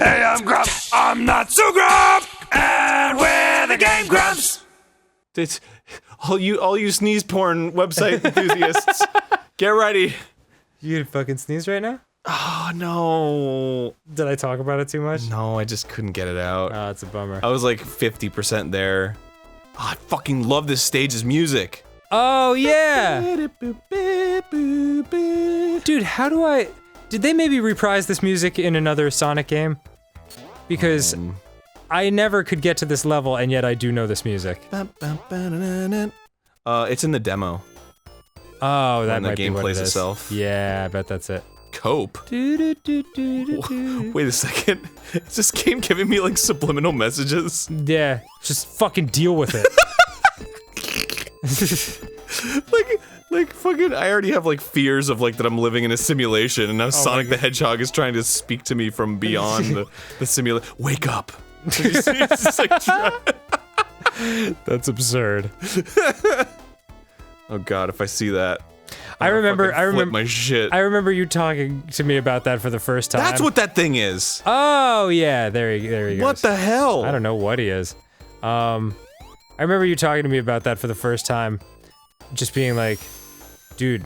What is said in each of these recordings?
Hey, I'm Grumps. I'm not so Grump, and we're the Game Grumps. It's all you sneeze porn website enthusiasts. Get ready. You gonna fucking sneeze right now? Oh no. Did I talk about it too much? No, I just couldn't get it out. Oh, it's a bummer. I was like 50% there. Oh, I fucking love this stage's music. Oh yeah. Dude, how do I? Did they maybe reprise this music in another Sonic game? Because I never could get to this level, and yet I do know this music. It's in the demo. Oh, that when might the game be what plays it is. itself. Yeah, I bet that's it. Cope. Wait a second. Is this game giving me like subliminal messages? Yeah, just fucking deal with it. Like fucking, I already have like fears of like that I'm living in a simulation, and now Sonic the Hedgehog is trying to speak to me from beyond the simulation. Wake up! It's just like, That's absurd. oh god, if I see that, I remember my shit. I remember you talking to me about that for the first time. That's what that thing is. Oh yeah, there he goes. What the hell? I don't know what he is. I remember you talking to me about that for the first time, just being like, dude,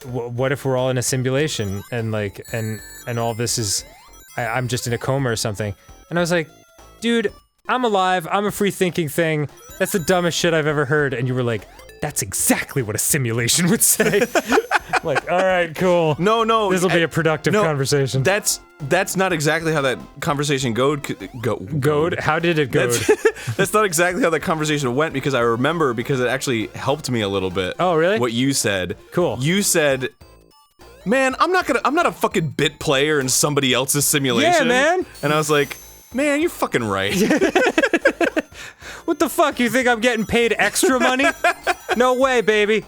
what if we're all in a simulation and like, and all this is, I'm just in a coma or something. And I was like, dude, I'm alive, I'm a free thinking thing, that's the dumbest shit I've ever heard. And you were like, that's exactly what a simulation would say. Like, alright, cool. No. This'll be a productive conversation. That's not exactly how that conversation Goad? How did it go? That's not exactly how that conversation went, because I remember, because it actually helped me a little bit. Oh, really? What you said. Cool. You said, man, I'm not a fucking bit player in somebody else's simulation. Yeah, man. And I was like, man, you're fucking right. What the fuck, you think I'm getting paid extra money? No way, baby.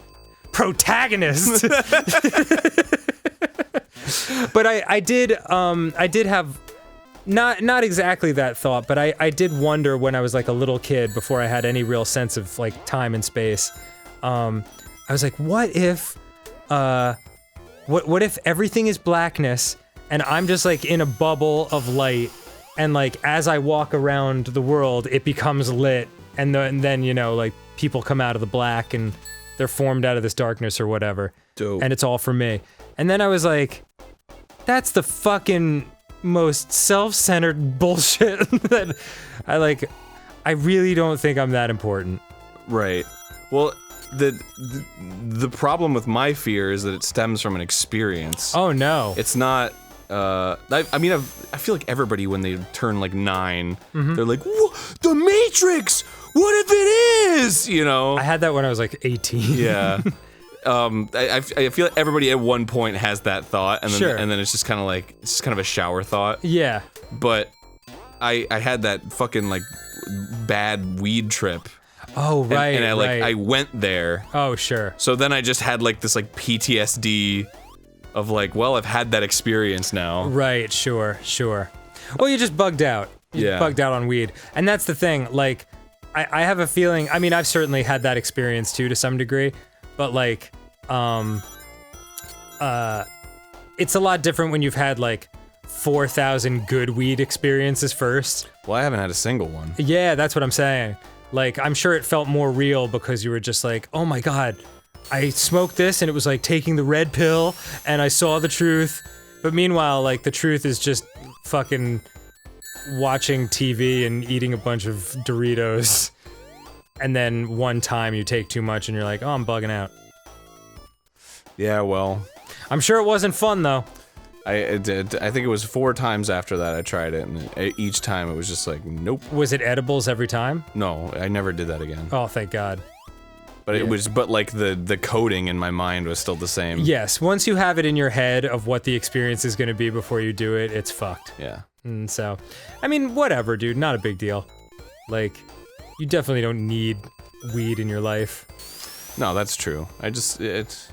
Protagonist. But I did have not exactly that thought, but I did wonder when I was like a little kid, before I had any real sense of like time and space. I was like, what if everything is blackness and I'm just like in a bubble of light, and like as I walk around the world it becomes lit, and then you know, like people come out of the black and they're formed out of this darkness or whatever. Dope. And it's all for me. And then I was like, that's the fucking most self-centered bullshit that I really don't think I'm that important. Right. Well, the problem with my fear is that it stems from an experience. Oh no. It's not. I feel like everybody, when they turn like 9, they're like, the Matrix. What if it is? You know. I had that when I was like 18. Yeah. I feel like everybody at one point has that thought, and then Sure. and then it's just kind of a shower thought. Yeah. But I had that fucking like bad weed trip. Oh right. And right. I went there. Oh sure. So then I just had like this like PTSD of like, well, I've had that experience now. Right, sure. Well, you just bugged out. You bugged out on weed. And that's the thing, like, I have a feeling, I mean, I've certainly had that experience too, to some degree, but like, it's a lot different when you've had like 4,000 good weed experiences first. Well, I haven't had a single one. Yeah, that's what I'm saying. Like, I'm sure it felt more real because you were just like, oh my god, I smoked this and it was like taking the red pill and I saw the truth. But meanwhile, like, the truth is just fucking watching TV and eating a bunch of Doritos. And then one time you take too much and you're like, oh, I'm bugging out. Yeah, well. I'm sure it wasn't fun though. I did. I think it was 4 times after that I tried it, and each time it was just like, nope. Was it edibles every time? No, I never did that again. Oh, thank God. But it was, like the coding in my mind was still the same. Yes, once you have it in your head of what the experience is going to be before you do it, it's fucked. Yeah. And so, I mean, whatever, dude, not a big deal. Like, you definitely don't need weed in your life. No, that's true. It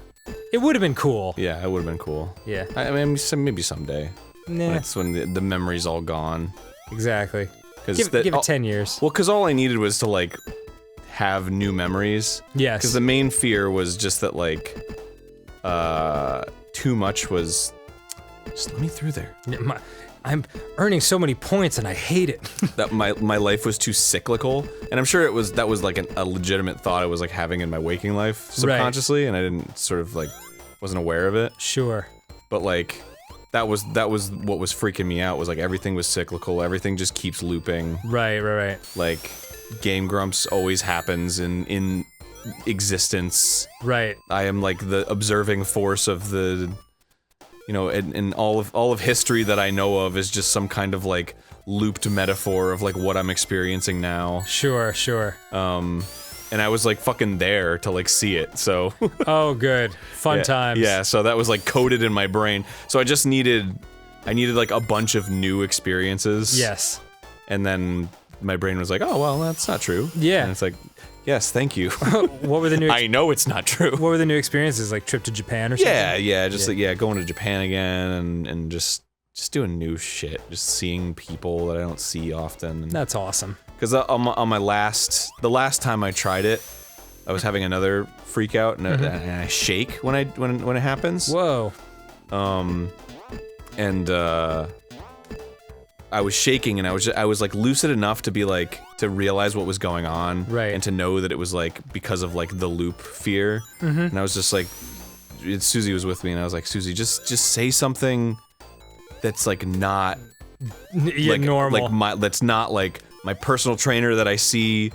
would have been cool. Yeah, it would have been cool. Yeah. I mean, maybe someday. Nah. That's when the memory's all gone. Exactly. Give it 10 years. Well, because all I needed was to, like, have new memories. Yes. Because the main fear was just that, like, too much was... Just let me through there. I'm earning so many points and I hate it. That my life was too cyclical, and I'm sure that was like a legitimate thought I was like having in my waking life subconsciously, and I didn't sort of like wasn't aware of it. Sure. But like that was what was freaking me out, was like everything was cyclical, everything just keeps looping. Right. Like GameGrumps always happens in existence. Right. I am like the observing force of the, you know, and all of history that I know of is just some kind of like looped metaphor of like what I'm experiencing now. Sure. And I was like fucking there to like see it, so. Oh, good. Fun times. Yeah, so that was like coded in my brain. So I needed like a bunch of new experiences. Yes. And then my brain was like, oh, well, that's not true. Yeah. And it's like, yes, thank you. What were the new? I know it's not true. What were the new experiences? Like trip to Japan or something? Yeah, going to Japan again and just doing new shit, just seeing people that I don't see often. That's awesome. Because on my the last time I tried it, I was having another freak out and I shake when it happens. Whoa. And I was shaking and I was like lucid enough to be like to realize what was going on, right, and to know that it was like because of like the loop fear. And I was just like, Susie was with me and I was like, Susie, just say something that's like not like normal, like that's not like my personal trainer that I see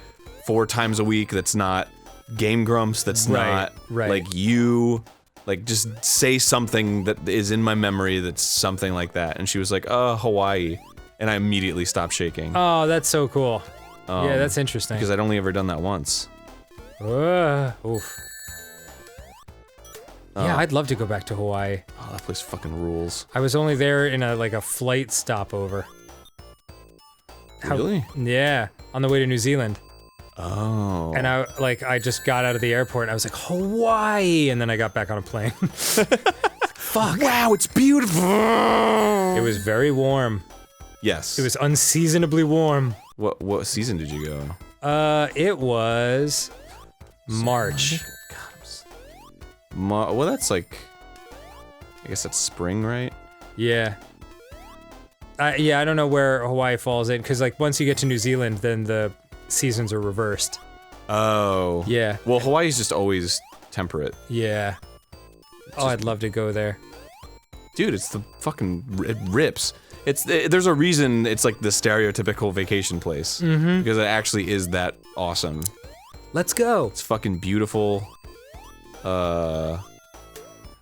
4 times a week, that's not GameGrumps, that's not like you. Like, just say something that is in my memory that's something like that. And she was like, Hawaii. And I immediately stopped shaking. Oh, that's so cool. Yeah, that's interesting. Because I'd only ever done that once. Oof. Yeah, I'd love to go back to Hawaii. Oh, that place fucking rules. I was only there in a flight stopover. Really? Yeah, on the way to New Zealand. Oh. And I just got out of the airport and I was like, Hawaii! And then I got back on a plane. Fuck. Wow, it's beautiful! It was very warm. Yes. It was unseasonably warm. What season did you go? It was March. Well, that's like, I guess that's spring, right? Yeah. Yeah, I don't know where Hawaii falls in, because like once you get to New Zealand, then the seasons are reversed. Oh. Yeah. Well, Hawaii's just always temperate. Yeah. I'd love to go there. Dude, it's the fucking, it rips. There's a reason it's like the stereotypical vacation place. Because it actually is that awesome. Let's go. It's fucking beautiful. I've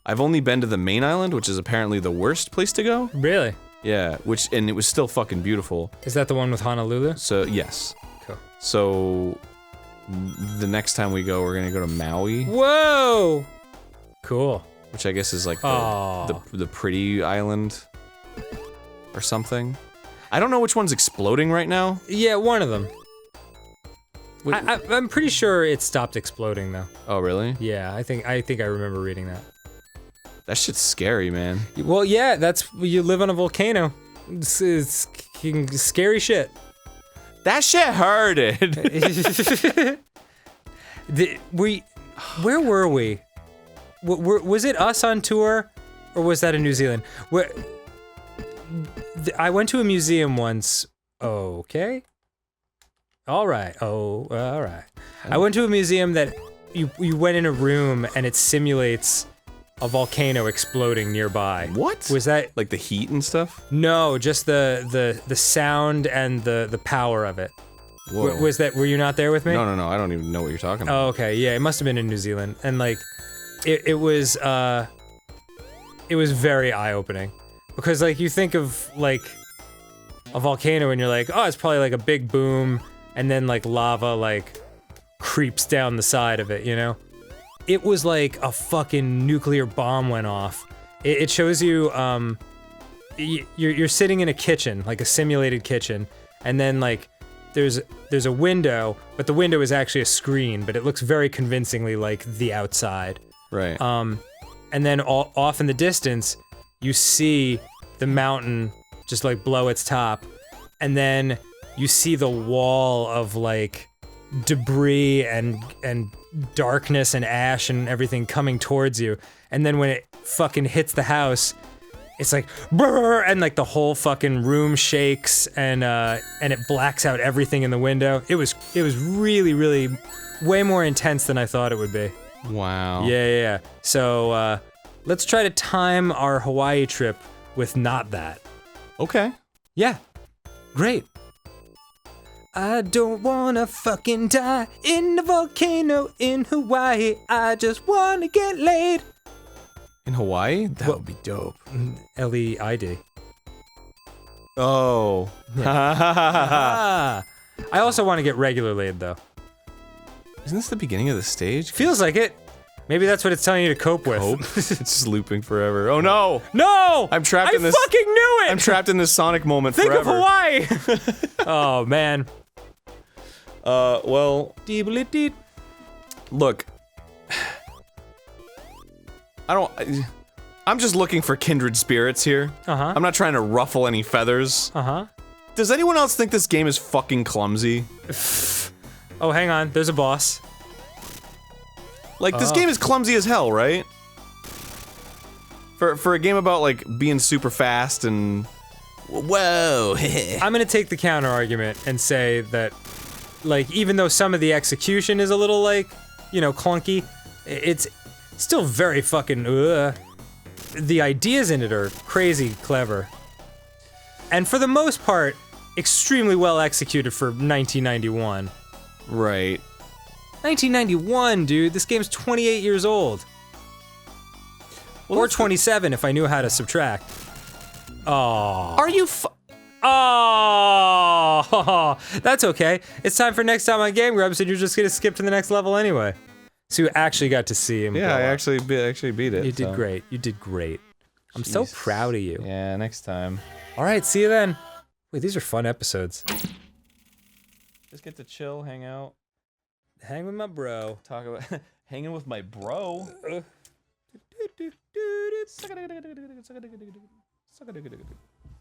only been to the main island, which is apparently the worst place to go. Really? Yeah, and it was still fucking beautiful. Is that the one with Honolulu? So, yes. Cool. So, the next time we go, we're gonna go to Maui. Whoa! Cool. Which I guess is like the pretty island or something. I don't know which one's exploding right now. Yeah, one of them. I'm pretty sure it stopped exploding though. Oh, really? Yeah, I think I remember reading that. That shit's scary, man. Well, yeah, you live on a volcano. It's scary shit. That shit hurted. Where were we? Was it us on tour, or was that in New Zealand? I went to a museum once. Okay. All right. I went to a museum that you went in a room and it simulates a volcano exploding nearby. What? Was that like the heat and stuff? No, just the sound and the power of it. Whoa. Was that? Were you not there with me? No. I don't even know what you're talking about. Oh, okay. Yeah, it must have been in New Zealand, and like, it was very eye-opening, because like you think of like a volcano and you're like, oh, it's probably like a big boom, and then like lava like creeps down the side of it, you know? It was like a fucking nuclear bomb went off. It shows you, you're sitting in a kitchen, like a simulated kitchen, and then like there's a window, but the window is actually a screen, but it looks very convincingly like the outside. Right. And then off in the distance, you see the mountain just like blow its top, and then you see the wall of like debris and darkness and ash and everything coming towards you, and then when it fucking hits the house, it's like brrr, and like the whole fucking room shakes and it blacks out everything in the window. It was really, really way more intense than I thought it would be. Wow. Yeah. So let's try to time our Hawaii trip with not that. Okay. Yeah. Great. I don't wanna fucking die in the volcano in Hawaii. I just wanna get laid. In Hawaii? That would be dope. L-E-I-D. Oh. Ah. I also want to get regular laid though. Isn't this the beginning of the stage? Feels like it. Maybe that's what it's telling you to cope with. It's just looping forever. Oh no! No! I'm trapped in this. I fucking knew it! I'm trapped in this Sonic moment Think forever. of Hawaii! Oh man. Well, Deebly-deet. look. I'm just looking for kindred spirits here. Uh-huh. I'm not trying to ruffle any feathers. Uh-huh. Does anyone else think this game is fucking clumsy? Oh, hang on. There's a boss. Like, this game is clumsy as hell, right? For a game about, like, being super fast and... Whoa! I'm gonna take the counter argument and say that, like, even though some of the execution is a little, like, you know, clunky, it's still very fucking, The ideas in it are crazy clever. And for the most part, extremely well executed for 1991. Right. 1991, dude. This game's 28 years old. Well, or 27 if I knew how to subtract. Oh. Are you Oh, that's okay. It's time for next time on GameGrumps, and you're just gonna skip to the next level anyway. So you actually got to see him. Yeah, I go up. actually beat it. You did great. You did great. I'm so proud of you. Yeah, next time. All right, see you then. Wait, these are fun episodes. Just get to chill, hang out, Hang with my bro. talk about hanging with my bro.